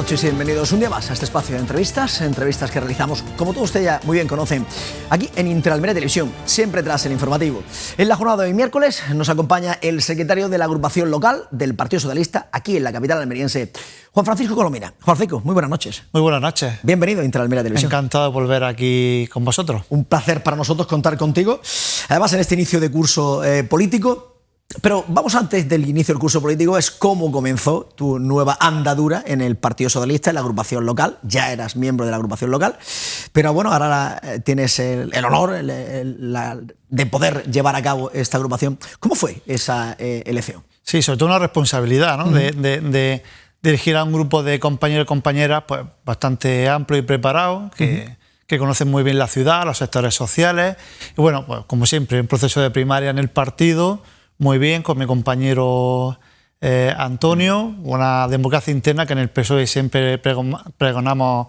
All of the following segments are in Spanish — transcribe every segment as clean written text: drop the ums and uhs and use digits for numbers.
noches y bienvenidos un día más a este espacio de entrevistas que realizamos, como todos ustedes ya muy bien conocen, aquí en Interalmería Televisión, siempre tras el informativo. En la jornada de hoy miércoles nos acompaña el secretario de la agrupación local del Partido Socialista, aquí en la capital almeriense, Juan Francisco Colomina. Juan Francisco, muy buenas noches. Muy buenas noches. Bienvenido a Interalmería Televisión. Encantado de volver aquí con vosotros. Un placer para nosotros contar contigo, además en este inicio de curso político. Pero vamos, antes del inicio del curso político, es cómo comenzó tu nueva andadura en el Partido Socialista, en la agrupación local. Ya eras miembro de la agrupación local, pero bueno, ahora tienes el honor de poder llevar a cabo esta agrupación. ¿Cómo fue esa elección? Sí, sobre todo una responsabilidad, ¿no? De dirigir a un grupo de compañeros y compañeras pues, bastante amplio y preparado, que conocen muy bien la ciudad, los sectores sociales. Y bueno, pues como siempre, en proceso de primaria en el partido, muy bien, con mi compañero Antonio, una democracia interna que en el PSOE siempre pregonamos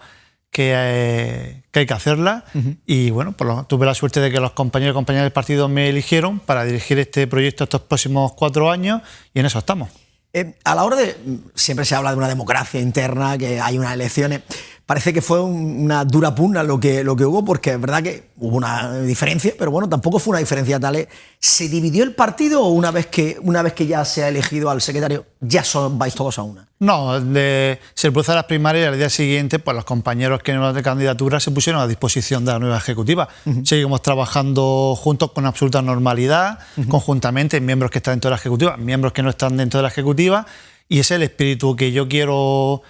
que hay que hacerla. Y bueno, pues tuve la suerte de que los compañeros y compañeras del partido me eligieron para dirigir este proyecto estos próximos 4 años y en eso estamos. A la hora de... Siempre se habla de una democracia interna, que hay unas elecciones. Parece que fue una dura pugna lo que hubo, porque es verdad que hubo una diferencia, pero bueno, tampoco fue una diferencia tal. ¿Se dividió el partido o una vez que ya se ha elegido al secretario, ya vais todos a una? No, se produce las primarias y al día siguiente pues los compañeros que no de candidatura se pusieron a disposición de la nueva ejecutiva. Seguimos trabajando juntos con absoluta normalidad, conjuntamente, miembros que están dentro de la ejecutiva, miembros que no están dentro de la ejecutiva, y ese es el espíritu que yo quiero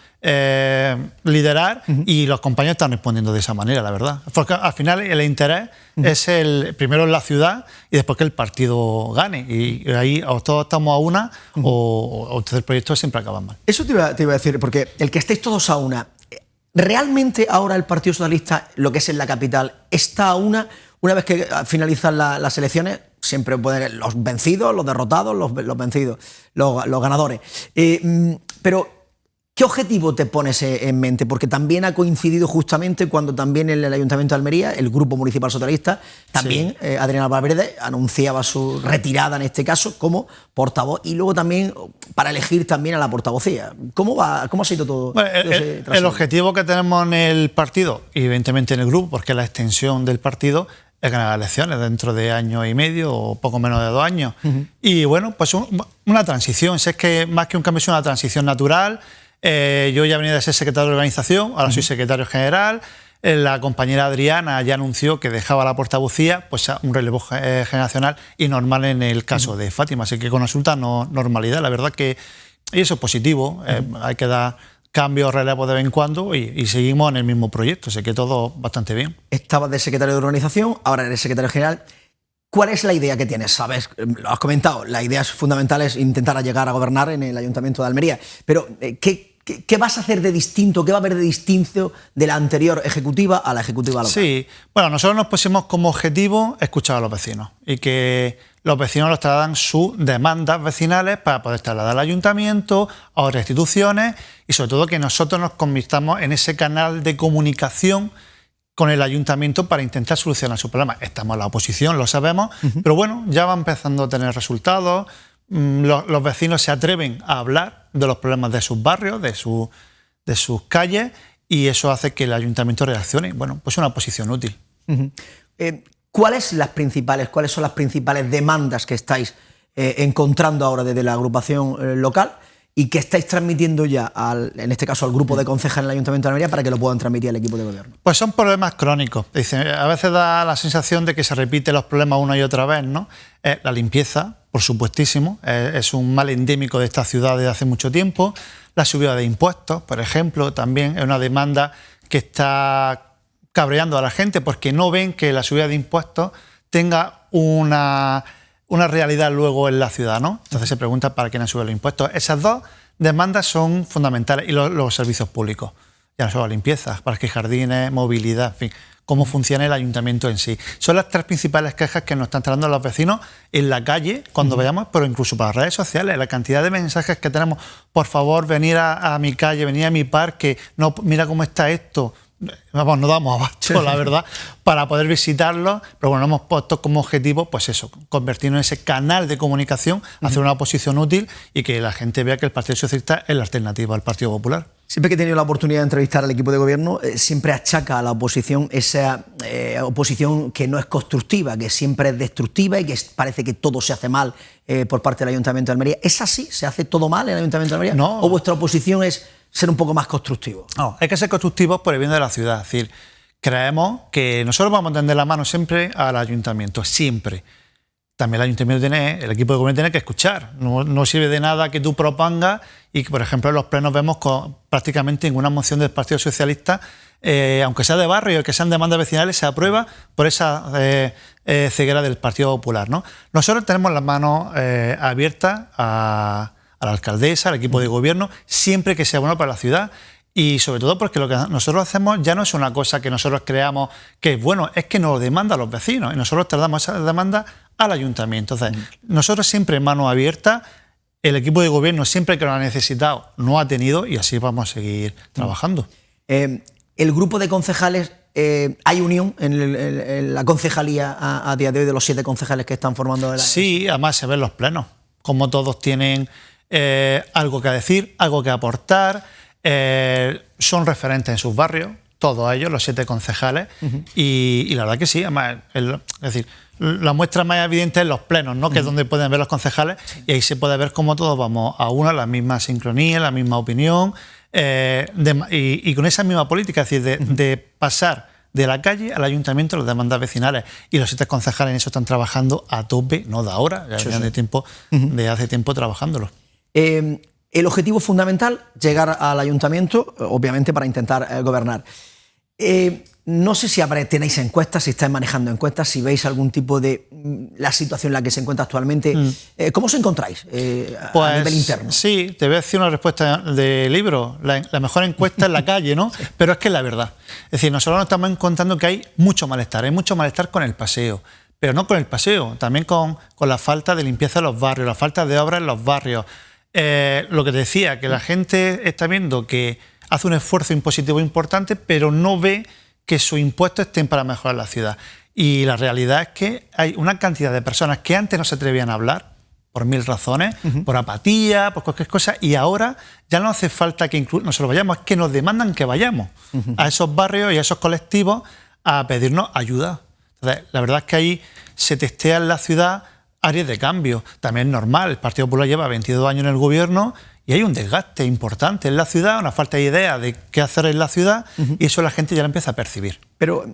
liderar, y los compañeros están respondiendo de esa manera, la verdad. Porque al final el interés es primero en la ciudad y después que el partido gane. Y ahí o todos estamos a una o entonces el proyecto siempre acaba mal. Eso te iba a decir, porque el que estéis todos a una, ¿realmente ahora el Partido Socialista, lo que es en la capital, está a una vez que finalizan las elecciones? Siempre pueden los vencidos, los derrotados, los vencidos, los ganadores. Pero ¿qué objetivo te pones en mente? Porque también ha coincidido justamente cuando también en el Ayuntamiento de Almería, el Grupo Municipal Socialista, también sí. Adriana Valverde anunciaba su retirada en este caso como portavoz, y luego también para elegir también a la portavocía. ¿Cómo ha sido todo? Bueno, el objetivo que tenemos en el partido, y evidentemente en el grupo, porque es la extensión del partido, es ganar las elecciones dentro de año y medio o poco menos de 2 años. Y bueno, pues una transición. Si es que más que un cambio es una transición natural. Yo ya venía de ser secretario de organización, ahora soy secretario general. La compañera Adriana ya anunció que dejaba la portavocía, pues un relevo generacional y normal en el caso de Fátima. Así que con absoluta normalidad, la verdad que y eso es positivo. Hay que dar cambios, relevos de vez en cuando y seguimos en el mismo proyecto, así que todo bastante bien. Estabas de secretario de organización, ahora eres secretario general. ¿Cuál es la idea que tienes? Sabes, lo has comentado, la idea fundamental es intentar llegar a gobernar en el Ayuntamiento de Almería, pero ¿qué vas a hacer de distinto? ¿Qué va a haber de distinto de la anterior ejecutiva a la ejecutiva local? Sí, bueno, nosotros nos pusimos como objetivo escuchar a los vecinos y que los vecinos nos trasladan sus demandas vecinales para poder trasladar al ayuntamiento, a otras instituciones, y sobre todo que nosotros nos convirtamos en ese canal de comunicación con el ayuntamiento para intentar solucionar sus problemas. Estamos en la oposición, lo sabemos, pero bueno, ya va empezando a tener resultados. Los vecinos se atreven a hablar de los problemas de sus barrios, de sus calles, y eso hace que el ayuntamiento reaccione. Bueno, pues una posición útil. ¿Cuáles son las principales demandas que estáis encontrando ahora desde la agrupación local y que estáis transmitiendo ya, en este caso al grupo de concejales en el Ayuntamiento de Almería, para que lo puedan transmitir al equipo de gobierno? Pues son problemas crónicos. A veces da la sensación de que se repiten los problemas una y otra vez, ¿no? La limpieza, por supuestísimo, es un mal endémico de esta ciudad desde hace mucho tiempo. La subida de impuestos, por ejemplo, también es una demanda que está cabreando a la gente porque no ven que la subida de impuestos tenga una realidad luego en la ciudad, ¿no? Entonces se pregunta para quién han subido los impuestos. Esas dos demandas son fundamentales. Y los servicios públicos, ya no solo limpieza, parques y jardines, movilidad, en fin, cómo funciona el ayuntamiento en sí. Son las 3 principales quejas que nos están trayendo los vecinos en la calle cuando vayamos, pero incluso para las redes sociales, la cantidad de mensajes que tenemos. Por favor, venir a mi calle, venir a mi parque, no, mira cómo está esto. Vamos, no damos abasto, la verdad, para poder visitarlos, pero bueno, hemos puesto como objetivo, pues eso, convertirnos en ese canal de comunicación, hacer una oposición útil y que la gente vea que el Partido Socialista es la alternativa al Partido Popular. Siempre que he tenido la oportunidad de entrevistar al equipo de gobierno, siempre achaca a la oposición esa oposición que no es constructiva, que siempre es destructiva y que parece que todo se hace mal por parte del Ayuntamiento de Almería. ¿Es así? ¿Se hace todo mal en el Ayuntamiento de Almería? No. ¿O vuestra oposición es ser un poco más constructivo? No, hay que ser constructivos por el bien de la ciudad. Es decir, creemos que nosotros vamos a tender la mano siempre al Ayuntamiento, siempre. También el Ayuntamiento el equipo de gobierno tiene que escuchar. No sirve de nada que tú propongas y que, por ejemplo, en los plenos vemos prácticamente ninguna moción del Partido Socialista, aunque sea de barrio y que sean demandas vecinales, se aprueba por esa ceguera del Partido Popular, ¿no? Nosotros tenemos las manos abiertas a la alcaldesa, al equipo de gobierno, siempre que sea bueno para la ciudad. Y sobre todo porque lo que nosotros hacemos ya no es una cosa que nosotros creamos que es bueno, es que nos lo demandan los vecinos y nosotros trasladamos esa demanda al ayuntamiento. Entonces, nosotros siempre en mano abierta, el equipo de gobierno siempre que lo ha necesitado no ha tenido y así vamos a seguir trabajando. El grupo de concejales, ¿hay unión en la concejalía a día de hoy de los 7 concejales que están formando? Sí, además se ven los plenos, como todos tienen algo que decir, algo que aportar. Son referentes en sus barrios, todos ellos, los 7 concejales, y la verdad que sí, además, es decir, la muestra más evidente es los plenos, ¿no? Que es donde pueden ver los concejales, y ahí se puede ver cómo todos vamos a una, la misma sincronía, la misma opinión, y con esa misma política, es decir, de pasar de la calle al ayuntamiento las demandas vecinales, y los 7 concejales en eso están trabajando a tope, no de ahora, ya venían de hace tiempo trabajándolo. El objetivo fundamental, llegar al ayuntamiento, obviamente para intentar gobernar. No sé si tenéis encuestas, si estáis manejando encuestas, si veis algún tipo de la situación en la que se encuentra actualmente. ¿Cómo os encontráis a nivel interno? Sí, te voy a decir una respuesta de libro. La mejor encuesta es la calle, ¿no? Sí. Pero es que es la verdad. Es decir, nosotros nos estamos encontrando que hay mucho malestar con el paseo. Pero no con el paseo, también con la falta de limpieza de los barrios, la falta de obras en los barrios. Lo que te decía, que la gente está viendo que hace un esfuerzo impositivo importante, pero no ve que sus impuestos estén para mejorar la ciudad. Y la realidad es que hay una cantidad de personas que antes no se atrevían a hablar, por 1000 razones, por apatía, por cualquier cosa, y ahora ya no hace falta que nosotros vayamos, es que nos demandan que vayamos a esos barrios y a esos colectivos a pedirnos ayuda. Entonces, la verdad es que ahí se testea en la ciudad áreas de cambio. También es normal, el Partido Popular lleva 22 años en el gobierno y hay un desgaste importante en la ciudad, una falta de idea de qué hacer en la ciudad, y eso la gente ya lo empieza a percibir. Pero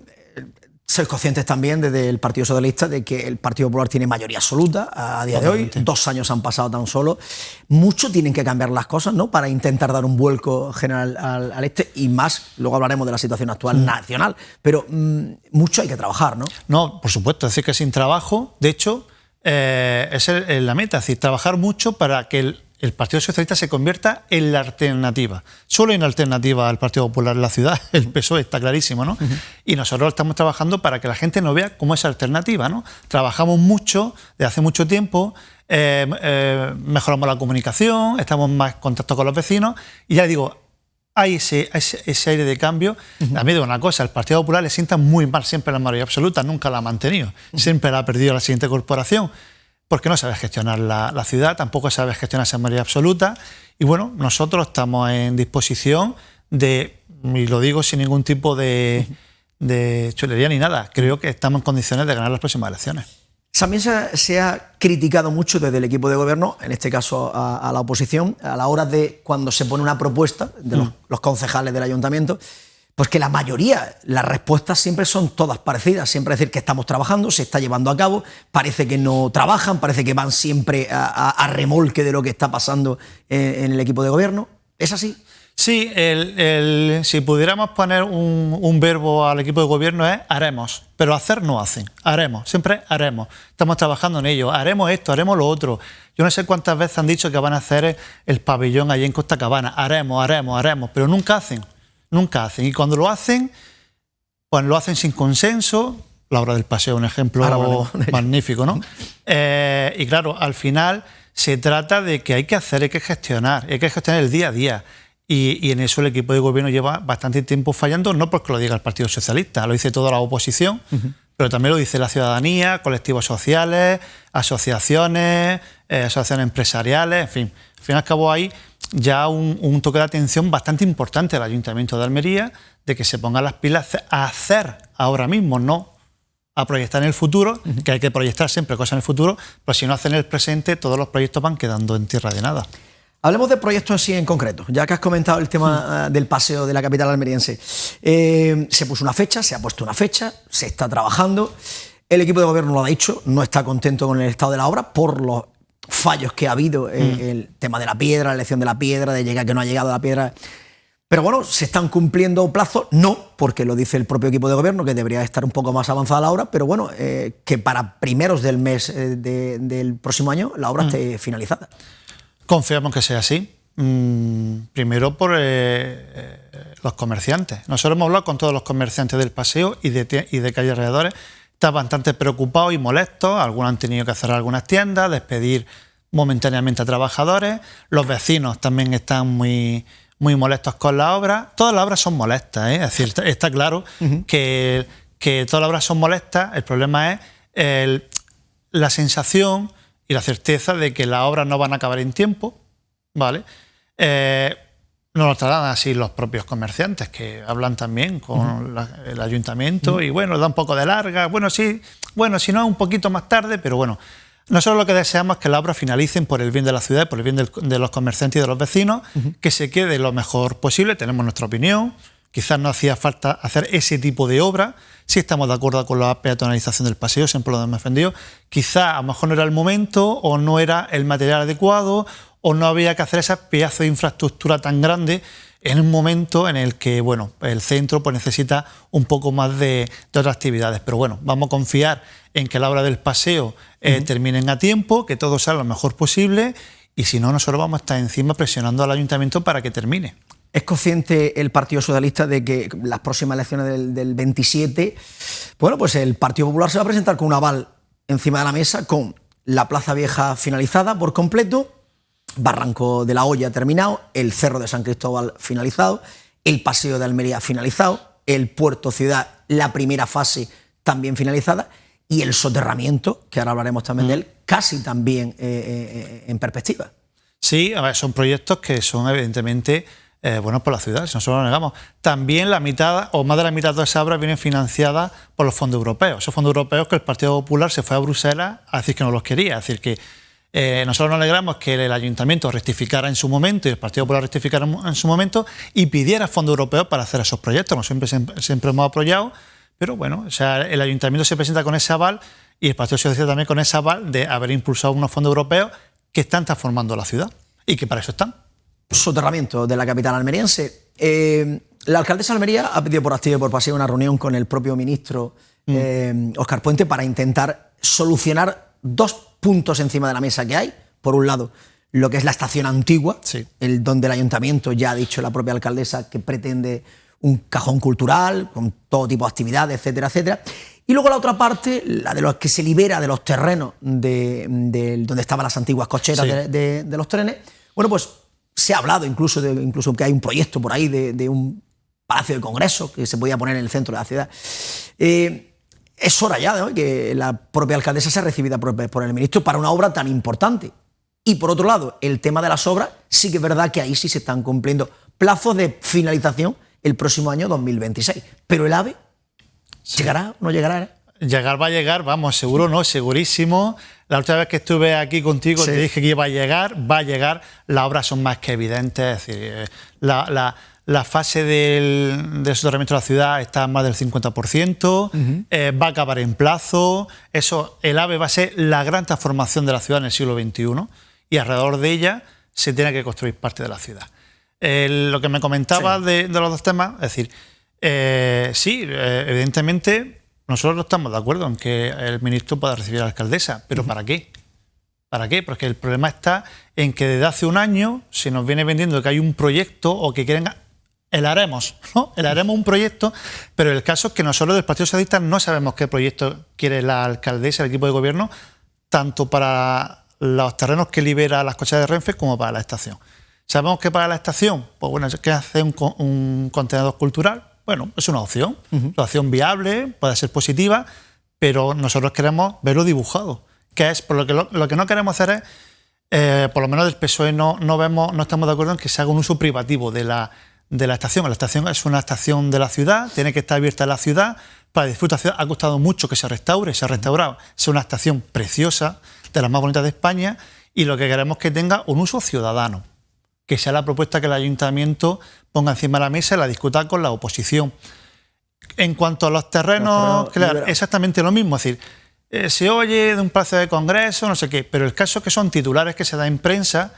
sois conscientes también desde el Partido Socialista de que el Partido Popular tiene mayoría absoluta a día de hoy, 2 años han pasado tan solo. Mucho tienen que cambiar las cosas, ¿no?, para intentar dar un vuelco general al este, y más, luego hablaremos de la situación actual nacional, pero mucho hay que trabajar, ¿no? No, por supuesto, es decir, que sin trabajo, de hecho, esa es la meta, es decir, trabajar mucho para que el Partido Socialista se convierta en la alternativa. Solo hay una alternativa al Partido Popular en la ciudad, el PSOE, está clarísimo, ¿no? Y nosotros estamos trabajando para que la gente nos vea como esa alternativa, ¿no? Trabajamos mucho, desde hace mucho tiempo, mejoramos la comunicación, estamos más en contacto con los vecinos, y ya digo, hay ese aire de cambio. A mí digo una cosa, el Partido Popular le sienta muy mal siempre la mayoría absoluta, nunca la ha mantenido, siempre la ha perdido la siguiente corporación, porque no sabe gestionar la ciudad, tampoco sabe gestionar esa mayoría absoluta, y bueno, nosotros estamos en disposición de, y lo digo sin ningún tipo de chulería ni nada, creo que estamos en condiciones de ganar las próximas elecciones. También se ha criticado mucho desde el equipo de gobierno, en este caso a la oposición, a la hora de cuando se pone una propuesta de los concejales del ayuntamiento, pues que la mayoría, las respuestas siempre son todas parecidas, siempre decir que estamos trabajando, se está llevando a cabo, parece que no trabajan, parece que van siempre a remolque de lo que está pasando en el equipo de gobierno. ¿Es así? Sí, si pudiéramos poner un verbo al equipo de gobierno es haremos, pero hacer no hacen, haremos, siempre haremos, estamos trabajando en ello, haremos esto, haremos lo otro. Yo no sé cuántas veces han dicho que van a hacer el pabellón allí en Costa Cabana, haremos, pero nunca hacen. Nunca hacen. Y cuando lo hacen, pues lo hacen sin consenso. La obra del paseo, un ejemplo magnífico, ¿no? Y claro, al final se trata de que hay que gestionar el día a día. Y en eso el equipo de gobierno lleva bastante tiempo fallando, no porque lo diga el Partido Socialista, lo dice toda la oposición, pero también lo dice la ciudadanía, colectivos sociales, asociaciones, asociaciones empresariales, en fin. Al fin y al cabo ahí ya un toque de atención bastante importante al Ayuntamiento de Almería, de que se pongan las pilas a hacer ahora mismo, no a proyectar en el futuro, que hay que proyectar siempre cosas en el futuro, pero si no hacen en el presente, todos los proyectos van quedando en tierra de nada. Hablemos de proyectos así en concreto, ya que has comentado el tema del paseo de la capital almeriense. Se puso una fecha, se ha puesto una fecha, se está trabajando. El equipo de gobierno lo ha dicho, no está contento con el estado de la obra por los fallos que ha habido, el tema de la piedra, la elección de la piedra, de llegar que no ha llegado la piedra. Pero bueno, ¿se están cumpliendo plazos? No, porque lo dice el propio equipo de gobierno, que debería estar un poco más avanzada la obra, pero bueno, que para primeros del mes del próximo año la obra esté finalizada. Confiamos que sea así. Primero por los comerciantes. Nosotros hemos hablado con todos los comerciantes del paseo y de calle alrededores. Están bastante preocupados y molestos. Algunos han tenido que cerrar algunas tiendas, despedir momentáneamente a trabajadores. Los vecinos también están muy molestos con la obra. Todas las obras son molestas, ¿eh? Es decir, está claro que todas las obras son molestas. El problema es la sensación y la certeza de que las obras no van a acabar en tiempo, ¿vale? Nos lo trasladan así los propios comerciantes, que hablan también con el ayuntamiento y bueno, da un poco de larga, bueno, sí, bueno, si no un poquito más tarde, pero bueno, nosotros lo que deseamos es que las obras finalicen por el bien de la ciudad, por el bien de los comerciantes y de los vecinos, que se quede lo mejor posible. Tenemos nuestra opinión, quizás no hacía falta hacer ese tipo de obra. Sí estamos de acuerdo con la peatonalización del paseo, siempre lo hemos defendido. Quizás a lo mejor no era el momento o no era el material adecuado o no había que hacer ese pedazo de infraestructura tan grande en un momento en el que, bueno, el centro pues necesita un poco más de otras actividades. Pero bueno, vamos a confiar en que la obra del paseo terminen a tiempo, que todo sea lo mejor posible y si no, nosotros vamos a estar encima presionando al ayuntamiento para que termine. ¿Es consciente el Partido Socialista de que las próximas elecciones del 27, bueno, pues el Partido Popular se va a presentar con un aval encima de la mesa, con la Plaza Vieja finalizada por completo, Barranco de la Hoya terminado, el Cerro de San Cristóbal finalizado, el Paseo de Almería finalizado, el Puerto Ciudad, la primera fase también finalizada y el soterramiento, que ahora hablaremos también de él, casi también en perspectiva? Sí, a ver, son proyectos que son evidentemente buenos por la ciudad, si nosotros lo negamos. También la mitad o más de la mitad de esa obra viene financiada por los fondos europeos. Esos fondos europeos que el Partido Popular se fue a Bruselas a decir que no los quería, es decir que nosotros nos alegramos que el ayuntamiento rectificara en su momento y el Partido Popular rectificara en su momento y pidiera fondos europeos para hacer esos proyectos. Nosotros siempre hemos apoyado, pero bueno, o sea, el ayuntamiento se presenta con ese aval y el Partido Socialista también con ese aval de haber impulsado unos fondos europeos que están transformando la ciudad y que para eso están. Soterramiento de la capital almeriense. La alcaldesa de Almería ha pedido por activa y por pasiva una reunión con el propio ministro Óscar Puente para intentar solucionar dos puntos encima de la mesa que hay. Por un lado, lo que es la estación antigua, sí, donde el ayuntamiento ya ha dicho, la propia alcaldesa, que pretende un cajón cultural con todo tipo de actividades, etcétera, etcétera. Y luego la otra parte, la de los que se libera de los terrenos donde estaban las antiguas cocheras, sí, de los trenes. Bueno, pues se ha hablado incluso que hay un proyecto por ahí de un palacio de congreso que se podía poner en el centro de la ciudad. Es hora ya, ¿no?, que la propia alcaldesa sea recibida por el ministro para una obra tan importante. Y por otro lado, el tema de las obras, sí que es verdad que ahí sí se están cumpliendo plazos de finalización el próximo año 2026. Pero el AVE, sí, ¿llegará o no llegará? Llegar va a llegar, vamos, seguro no, segurísimo. La última vez que estuve aquí contigo, sí, te dije que iba a llegar, va a llegar. Las obras son más que evidentes, es decir, la fase del soterramiento de la ciudad está en más del 50%, va a acabar en plazo. Eso, el AVE va a ser la gran transformación de la ciudad en el siglo XXI y alrededor de ella se tiene que construir parte de la ciudad. Lo que me comentabas, sí, de los dos temas, es decir, sí, evidentemente nosotros no estamos de acuerdo en que el ministro pueda recibir a la alcaldesa, pero ¿para qué? ¿Para qué? Porque el problema está en que desde hace un año se nos viene vendiendo que hay un proyecto o que quieren el haremos, ¿no? El haremos un proyecto, pero el caso es que nosotros del Partido Socialista no sabemos qué proyecto quiere la alcaldesa, el equipo de gobierno, tanto para los terrenos que libera las cocheras de Renfe como para la estación. Sabemos que para la estación, pues bueno, es que hace un contenedor cultural. Bueno, es una opción, una opción viable, puede ser positiva, pero nosotros queremos verlo dibujado. Que es, por lo que no queremos hacer por lo menos del PSOE no estamos de acuerdo en que se haga un uso privativo de la estación. La estación es una estación de la ciudad, tiene que estar abierta en la ciudad para disfrutar de la ciudad. Ha costado mucho que se restaure, se ha restaurado. Es una estación preciosa, de las más bonitas de España, y lo que queremos es que tenga un uso ciudadano, que sea la propuesta que el ayuntamiento ponga encima de la mesa y la discuta con la oposición. En cuanto a los terrenos, claro, exactamente lo mismo, es decir, se oye de un plazo de congreso, no sé qué, pero el caso es que son titulares que se dan en prensa,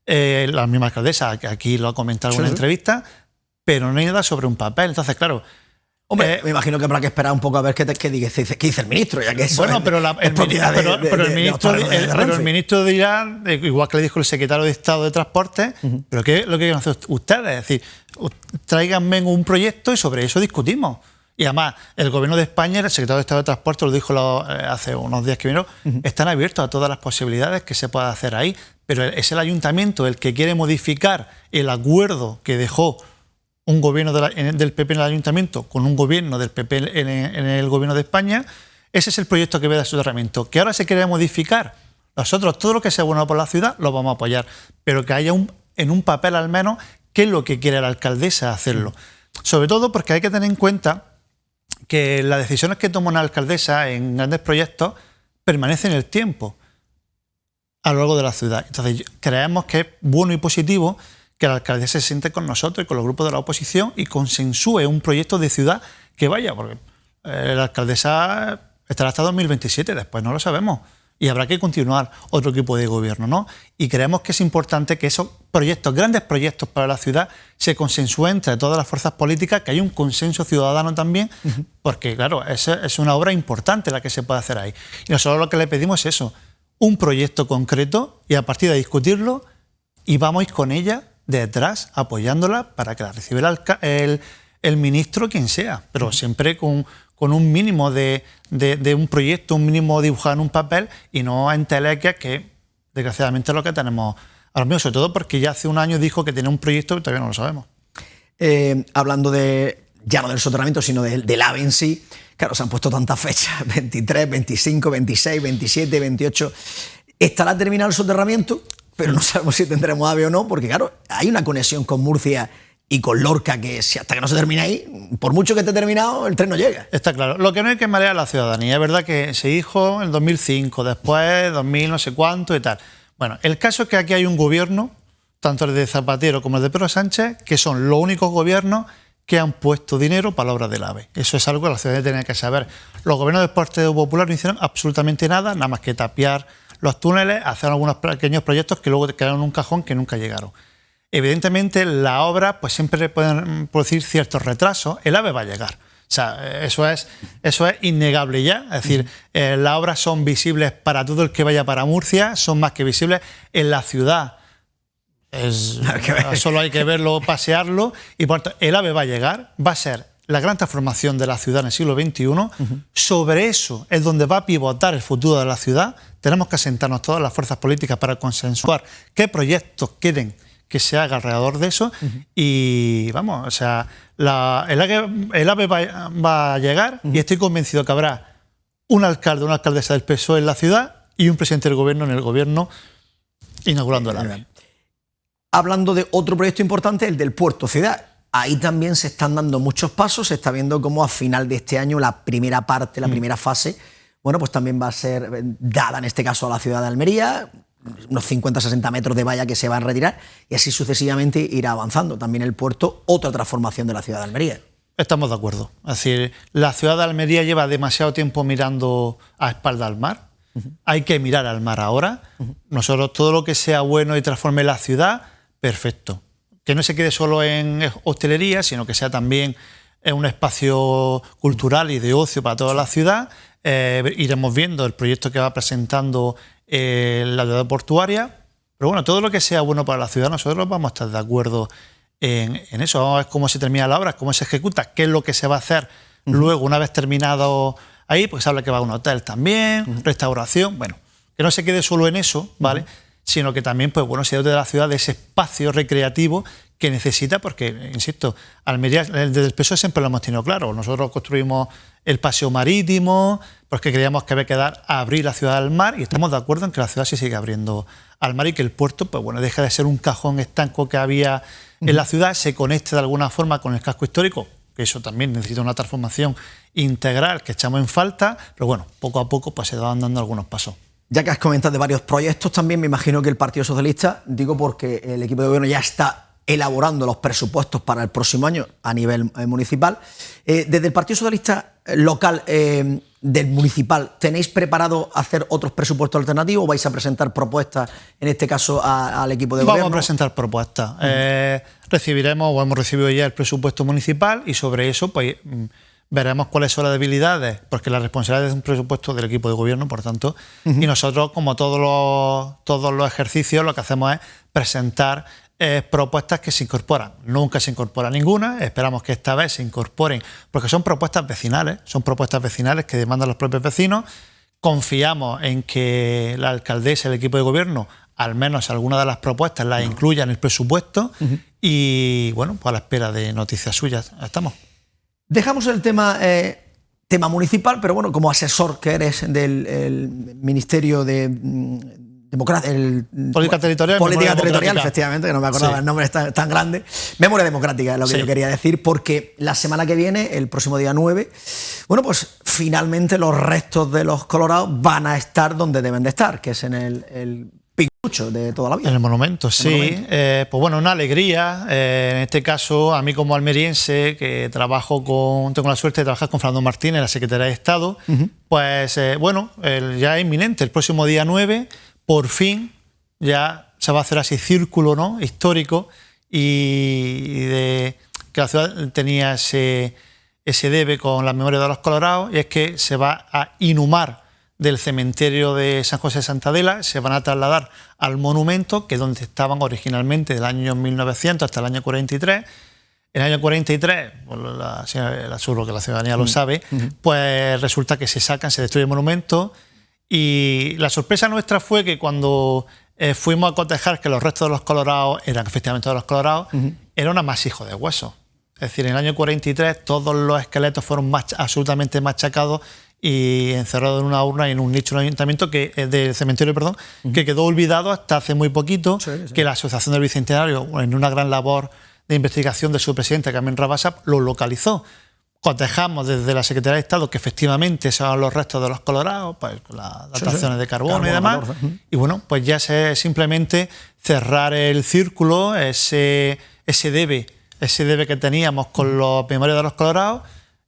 la misma alcaldesa, que aquí lo ha comentado en una entrevista, pero no hay nada sobre un papel. Entonces, claro... Hombre, me imagino que habrá que esperar un poco a ver qué dice el ministro, ya que eso bueno, pero el ministro dirá, igual que le dijo el secretario de Estado de Transporte, pero ¿qué es lo que quieren hacer ustedes? Es decir, tráiganme un proyecto y sobre eso discutimos. Y además, el Gobierno de España, el secretario de Estado de Transporte lo dijo hace unos días que vino, están abiertos a todas las posibilidades que se pueda hacer ahí, pero es el ayuntamiento el que quiere modificar el acuerdo que dejó un gobierno del PP en el ayuntamiento con un gobierno del PP en el Gobierno de España. Ese es el proyecto que ve de soterramiento. Que ahora se quiere modificar. Nosotros, todo lo que sea bueno por la ciudad, lo vamos a apoyar, pero que haya en un papel al menos qué es lo que quiere la alcaldesa hacerlo. Sobre todo porque hay que tener en cuenta que las decisiones que toma una alcaldesa en grandes proyectos permanecen en el tiempo a lo largo de la ciudad. Entonces, creemos que es bueno y positivo que la alcaldesa se siente con nosotros y con los grupos de la oposición y consensúe un proyecto de ciudad que vaya, porque la alcaldesa estará hasta 2027, después no lo sabemos, y habrá que continuar otro tipo de gobierno, ¿no? Y creemos que es importante que esos proyectos, grandes proyectos para la ciudad, se consensúen entre todas las fuerzas políticas, que haya un consenso ciudadano también, porque claro, esa es una obra importante la que se puede hacer ahí. Y nosotros lo que le pedimos es eso, un proyecto concreto, y a partir de discutirlo, y vamos a ir con ella detrás, apoyándola para que la reciba el ministro, quien sea, pero siempre con un mínimo de un proyecto, un mínimo dibujado en un papel y no en entelequias, que desgraciadamente es lo que tenemos ahora mismo, sobre todo porque ya hace un año dijo que tenía un proyecto y todavía no lo sabemos. Hablando ya no del soterramiento, sino del AVE en sí, claro, se han puesto tantas fechas, 23, 25, 26, 27, 28. ¿Estará terminado el soterramiento? Pero no sabemos si tendremos AVE o no, porque claro, hay una conexión con Murcia y con Lorca que si hasta que no se termine ahí, por mucho que esté terminado, el tren no llega. Está claro. Lo que no hay que marear a la ciudadanía. Es verdad que se dijo en 2005, después 2000 no sé cuánto y tal. Bueno, el caso es que aquí hay un gobierno, tanto el de Zapatero como el de Pedro Sánchez, que son los únicos gobiernos que han puesto dinero para la obra del AVE. Eso es algo que la ciudadanía tiene que saber. Los gobiernos del Partido Popular no hicieron absolutamente nada más que tapiar los túneles, hacer algunos pequeños proyectos que luego quedaron en un cajón que nunca llegaron. Evidentemente, la obra pues siempre pueden producir ciertos retrasos. El AVE va a llegar. O sea, eso es innegable ya. Es decir, las obras son visibles para todo el que vaya para Murcia, son más que visibles en la ciudad. Solo hay que verlo, pasearlo, y por tanto, el AVE va a llegar, va a ser la gran transformación de la ciudad en el siglo XXI. Sobre eso es donde va a pivotar el futuro de la ciudad. Tenemos que asentarnos todas las fuerzas políticas para consensuar qué proyectos quieren que se haga alrededor de eso. Y vamos, o sea, el AVE va a llegar, y estoy convencido que habrá un alcalde, una alcaldesa del PSOE en la ciudad y un presidente del gobierno en el gobierno inaugurando el AVE. Hablando de otro proyecto importante, el del Puerto Ciudad. Ahí también se están dando muchos pasos, se está viendo cómo a final de este año la primera parte, la primera fase, bueno, pues también va a ser dada en este caso a la ciudad de Almería, unos 50-60 metros de valla que se van a retirar, y así sucesivamente irá avanzando. También el puerto, otra transformación de la ciudad de Almería. Estamos de acuerdo. Es decir, la ciudad de Almería lleva demasiado tiempo mirando a espalda al mar. Hay que mirar al mar ahora. Nosotros, todo lo que sea bueno y transforme la ciudad, perfecto. Que no se quede solo en hostelería, sino que sea también un espacio cultural y de ocio para toda la ciudad. Iremos viendo el proyecto que va presentando la ciudad portuaria. Pero bueno, todo lo que sea bueno para la ciudad, nosotros vamos a estar de acuerdo en eso. Vamos a ver cómo se termina la obra, cómo se ejecuta, qué es lo que se va a hacer luego, una vez terminado ahí, pues se habla que va a un hotel también, restauración. Bueno, que no se quede solo en eso, ¿vale? Sino que también, pues bueno, se dote de la ciudad de ese espacio recreativo que necesita, porque, insisto, Almería, desde el PSOE siempre lo hemos tenido claro. Nosotros construimos el paseo marítimo porque creíamos que había que abrir la ciudad al mar, y estamos de acuerdo en que la ciudad se sigue abriendo al mar y que el puerto, pues bueno, deja de ser un cajón estanco que había en la ciudad, se conecte de alguna forma con el casco histórico, que eso también necesita una transformación integral que echamos en falta, pero bueno, poco a poco pues se van dando algunos pasos. Ya que has comentado de varios proyectos, también me imagino que el Partido Socialista, digo porque el equipo de gobierno ya está elaborando los presupuestos para el próximo año a nivel municipal. Desde el Partido Socialista local, del municipal, ¿tenéis preparado hacer otros presupuestos alternativos o vais a presentar propuestas, en este caso, al equipo de gobierno? Vamos a presentar propuestas. Recibiremos o hemos recibido ya el presupuesto municipal y sobre eso pues veremos cuáles son las debilidades, porque la responsabilidad es un presupuesto del equipo de gobierno, por tanto, y nosotros, como todos los ejercicios, lo que hacemos es presentar propuestas que se incorporan. Nunca se incorpora ninguna, esperamos que esta vez se incorporen, porque son propuestas vecinales que demandan los propios vecinos. Confiamos en que la alcaldesa y el equipo de gobierno, al menos alguna de las propuestas, las incluyan en el presupuesto y, bueno, pues a la espera de noticias suyas estamos. Dejamos el tema municipal, pero bueno, como asesor que eres del Ministerio de Política Territorial, efectivamente, que no me acordaba el nombre tan grande. Memoria Democrática es lo que yo quería decir, porque la semana que viene, el próximo día 9, bueno, pues finalmente los restos de los colorados van a estar donde deben de estar, que es en el pinchucho de toda la vida. En el monumento, sí. Pues bueno, una alegría. En este caso, a mí como almeriense, que tengo la suerte de trabajar con Fernando Martínez en la Secretaría de Estado, pues bueno, ya es inminente, el próximo día 9, por fin ya se va a hacer así círculo, ¿no?, histórico, y de que la ciudad tenía ese debe con la memoria de los colorados, y es que se va a inhumar del cementerio de San José de Santa Adela, se van a trasladar al monumento, que es donde estaban originalmente del año 1900 hasta el año 43. En el año 43, seguro que la ciudadanía lo sabe, pues resulta que se destruye el monumento. Y la sorpresa nuestra fue que cuando fuimos a cotejar que los restos de los colorados eran efectivamente de los colorados, era un amasijo de huesos. Es decir, en el año 43 todos los esqueletos fueron absolutamente machacados y encerrados en una urna y en un nicho del ayuntamiento, del cementerio, perdón, que quedó olvidado hasta hace muy poquito, que la Asociación del Bicentenario, en una gran labor de investigación de su presidente, Carmen Rabasa, lo localizó. Cotejamos desde la Secretaría de Estado que efectivamente son los restos de los colorados, pues con las dataciones de carbono y demás. Y bueno, pues ya es simplemente cerrar el círculo, ese debe que teníamos con los memorias de los colorados.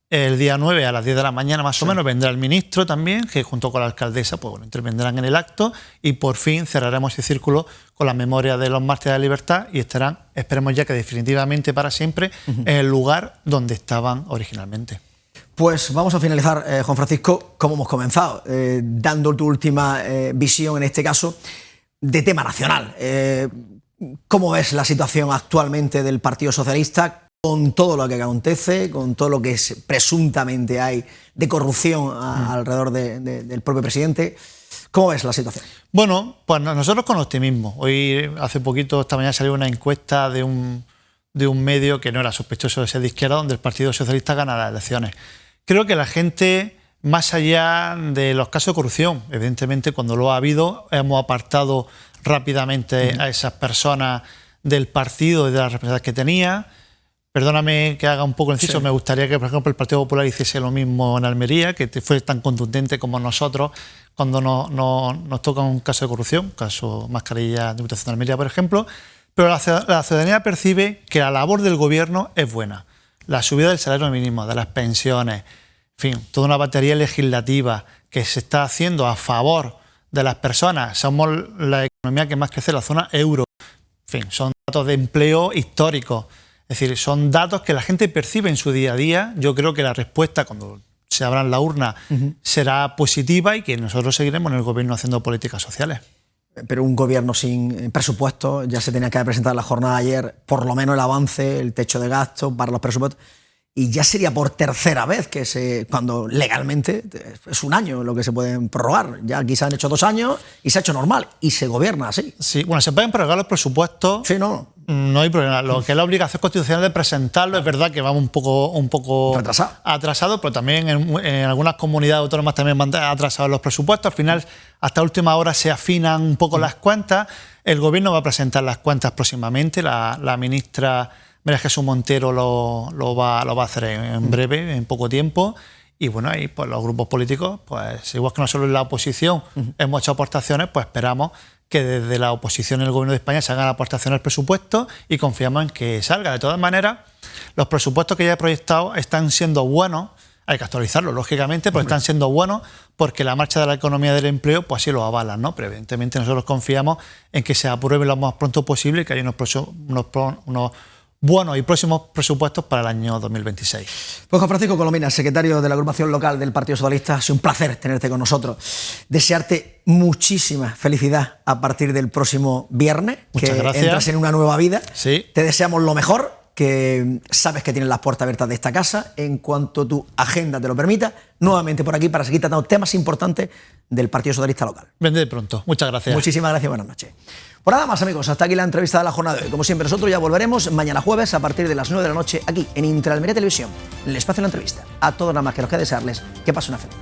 El día 9 a las 10 de la mañana más o menos vendrá el ministro también, que junto con la alcaldesa pues bueno, intervendrán en el acto, y por fin cerraremos ese círculo con la memoria de los mártires de la libertad y estarán, esperemos ya que definitivamente para siempre, en el lugar donde estaban originalmente. Pues vamos a finalizar, Juan Francisco, como hemos comenzado, dando tu última visión, en este caso, de tema nacional. ¿Cómo ves la situación actualmente del Partido Socialista con todo lo que acontece, con todo lo que presuntamente hay de corrupción alrededor del propio presidente? ¿Cómo ves la situación? Bueno, pues nosotros con optimismo. Hoy, hace poquito, esta mañana salió una encuesta de un medio que no era sospechoso de ser de izquierda, donde el Partido Socialista gana las elecciones. Creo que la gente, más allá de los casos de corrupción, evidentemente cuando lo ha habido, hemos apartado rápidamente a esas personas del partido y de las responsabilidades que tenía. Perdóname que haga un poco el inciso, me gustaría que, por ejemplo, el Partido Popular hiciese lo mismo en Almería, que fue tan contundente como nosotros cuando nos toca un caso de corrupción, caso Mascarilla, Diputación de Almería, por ejemplo. Pero la ciudadanía percibe que la labor del gobierno es buena. La subida del salario mínimo, de las pensiones, en fin, toda una batería legislativa que se está haciendo a favor de las personas. Somos la economía que más crece en la zona euro. En fin, son datos de empleo históricos. Es decir, son datos que la gente percibe en su día a día. Yo creo que la respuesta, cuando se abran la urna, será positiva y que nosotros seguiremos en el gobierno haciendo políticas sociales. Pero un gobierno sin presupuesto, ya se tenía que haber presentado en la jornada de ayer, por lo menos el avance, el techo de gasto para los presupuestos, y ya sería por tercera vez cuando legalmente es un año lo que se pueden prorrogar. Ya aquí se han hecho 2 años y se ha hecho normal y se gobierna así. Sí, bueno, se pueden prorrogar los presupuestos. Sí, no. No hay problema. Lo que es la obligación constitucional de presentarlo, es verdad que vamos un poco atrasado, pero también en algunas comunidades autónomas también van atrasados los presupuestos. Al final, hasta última hora se afinan un poco las cuentas. El Gobierno va a presentar las cuentas próximamente. La ministra María Jesús Montero lo va a hacer en breve, en poco tiempo. Y bueno, ahí pues los grupos políticos, pues igual que nosotros en la oposición hemos hecho aportaciones, pues esperamos que desde la oposición y el Gobierno de España se hagan aportaciones al presupuesto y confiamos en que salga. De todas maneras, los presupuestos que ya he proyectado están siendo buenos, hay que actualizarlos lógicamente, pero están siendo buenos porque la marcha de la economía del empleo pues así lo avalan, ¿no? Pero evidentemente nosotros confiamos en que se aprueben lo más pronto posible y que haya unos buenos y próximos presupuestos para el año 2026. Pues Juan Francisco Colomina, secretario de la agrupación local del Partido Socialista, ha sido un placer tenerte con nosotros. Desearte muchísima felicidad a partir del próximo viernes. Muchas gracias. Entras en una nueva vida. Sí. Te deseamos lo mejor, que sabes que tienes las puertas abiertas de esta casa en cuanto tu agenda te lo permita, nuevamente por aquí para seguir tratando temas importantes del Partido Socialista local. Vende de pronto. Muchas gracias. Muchísimas gracias, buenas noches. Pues nada más, amigos, hasta aquí la entrevista de la jornada de hoy. Como siempre, nosotros ya volveremos mañana jueves a partir de las 9 de la noche aquí en Interalmería Televisión, en el espacio de la entrevista. A todos nada más que nos queda desearles que pasen una feliz.